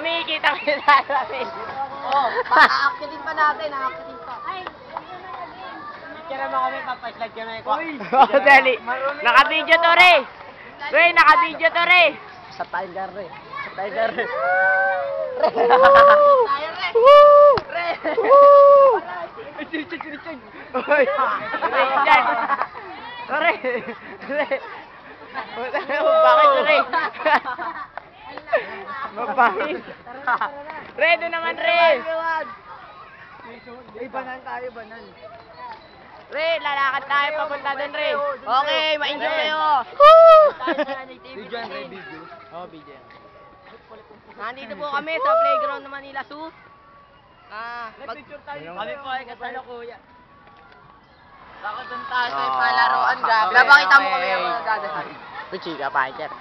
Kumikita namin. Oh, aakilin pa natin, aakilin pa. Kaya naman kami, papaslide kami. Oh, dali. Naka-video to, Re. Re, naka-video to, Re. Sa Tiger, Re. Sa Tiger, Re. Re. Oy, Richard. Re. Re. Bakit, Re? Mapangit. Re, doon naman, Re. Banan tayo, banan. Re, lalakad tayo papunta doon, Re. Okay, ma-enjoy kayo. Video yan, Re, video. Oh, video. Nandito po kami sa playground ng Manila Zoo. Kami po ay kasalo kuya. Baka doon tayo sa Oh, palaruan, grabe. okay, Napakita mo okay. kami ang mga dadasal. Kuchika, Fighter.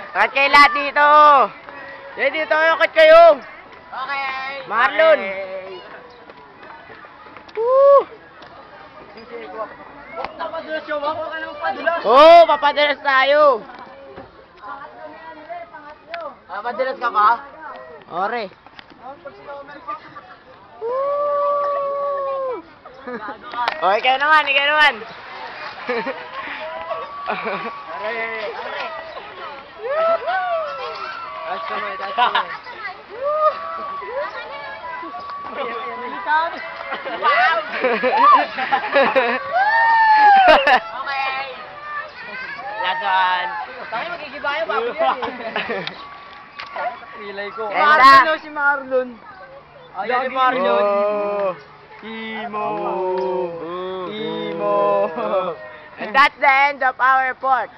Kat kayo lahat dito. Dito kayo, kat kayo. Okay. Marlon. Napadulas yung wako ka ng padulas. Oh, papadalas tayo. Madalas ka ba? Ore. Oh, ikaw naman, ikaw naman. Okay. Lasan. Tayo magigibayo ba? Yan Pilay ko. Ganda. Si Marlon. Ayan si Marlon. Oh. Imo. And that's the end of our report.